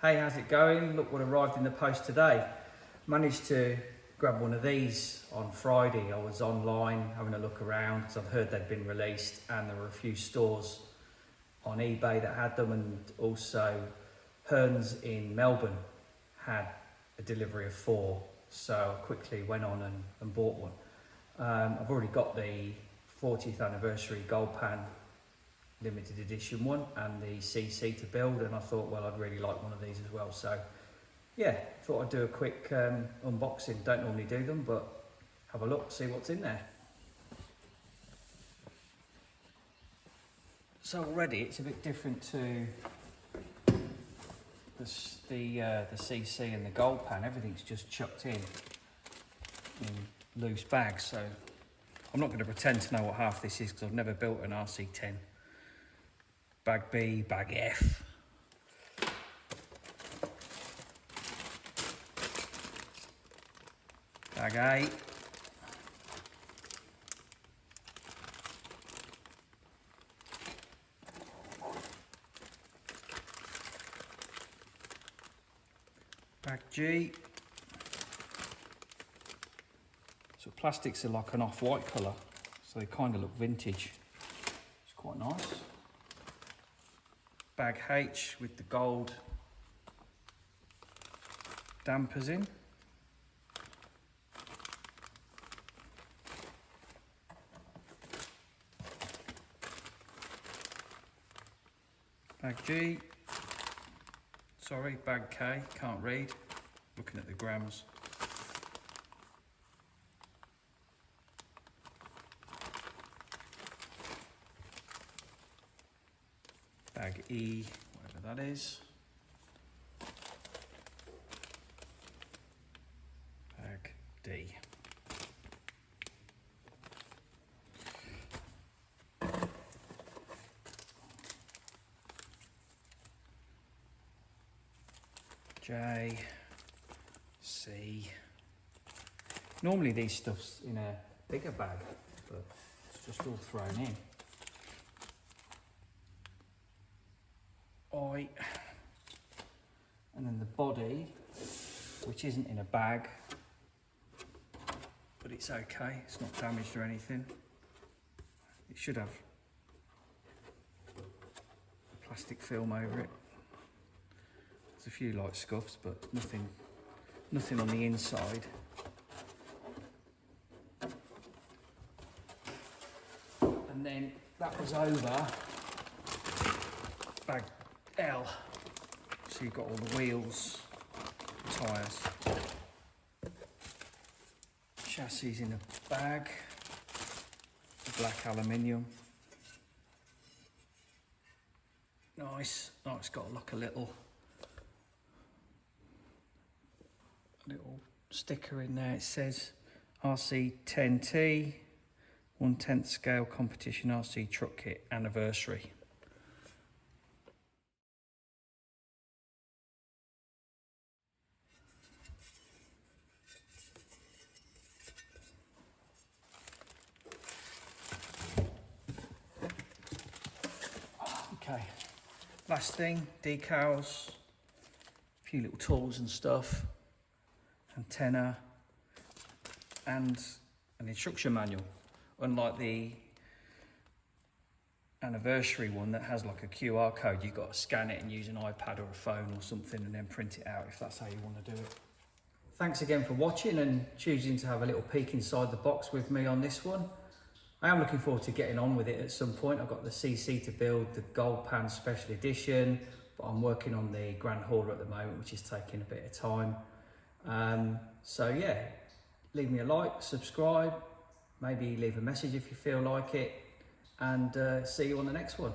Hey, how's it going? Look what arrived in the post today. Managed to grab one of these on Friday. I was online having a look around because I'd heard they'd been released, and there were a few stores on eBay that had them, and also Hearns in Melbourne had a delivery of 4, so I quickly went on and bought one. I've already got the 40th anniversary gold pan limited edition one and the CC to build, and I thought, well, I'd really like one of these as well. So yeah, thought I'd do a quick unboxing. Don't normally do them, but have a look, see what's in there. So already it's a bit different to the CC and the gold pan. Everything's just chucked in loose bags, so I'm not going to pretend to know what half this is because I've never built an RC10. Bag B, bag F. Bag A. Bag G. So plastics are like an off-white colour, so they kind of look vintage. It's quite nice. Bag H with the gold dampers in. Bag G. Sorry, bag K, can't read, looking at the grams. Bag E, whatever that is. Bag D. J, C. Normally these stuff's in a bigger bag, but it's just all thrown in. I, and then the body, which isn't in a bag, but it's okay, it's not damaged or anything. It should have plastic film over it. There's a few light scuffs, but nothing on the inside. And then that was over bag L. So you've got all the wheels, tyres, chassis in a bag, black aluminium. Nice. Oh, it's got like a little sticker in there. It says RC10T 1/10 scale competition RC truck kit anniversary. Okay, last thing, decals, a few little tools and stuff, antenna, and an instruction manual. Unlike the anniversary one that has like a QR code, you've got to scan it and use an iPad or a phone or something and then print it out if that's how you want to do it. Thanks again for watching and choosing to have a little peek inside the box with me on this one. I am looking forward to getting on with it at some point. I've got the CC to build, the gold pan special edition, but I'm working on the grand hauler at the moment, which is taking a bit of time. So yeah, leave me a like, subscribe, maybe leave a message if you feel like it, and see you on the next one.